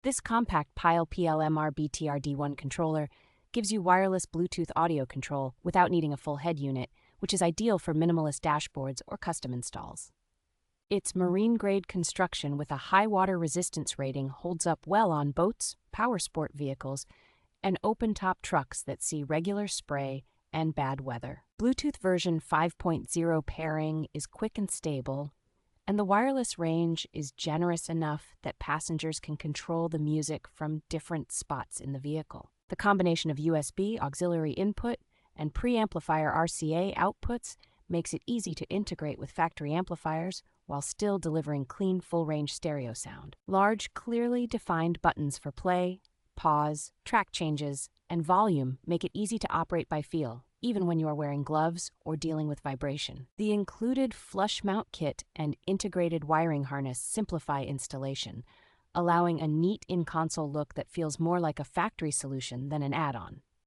This compact Pyle PLMRBTRD1 controller gives you wireless Bluetooth audio control without needing a full head unit, which is ideal for minimalist dashboards or custom installs. Its marine-grade construction with a high water resistance rating holds up well on boats, power sport vehicles, and open-top trucks that see regular spray and bad weather. Bluetooth version 5.0 pairing is quick and stable, and the wireless range is generous enough that passengers can control the music from different spots in the vehicle. The combination of USB auxiliary input and pre-amplifier RCA outputs makes it easy to integrate with factory amplifiers while still delivering clean full-range stereo sound. Large, clearly defined buttons for play, pause, track changes, and volume make it easy to operate by feel, even when you are wearing gloves or dealing with vibration. The included flush mount kit and integrated wiring harness simplify installation, allowing a neat in-console look that feels more like a factory solution than an add-on.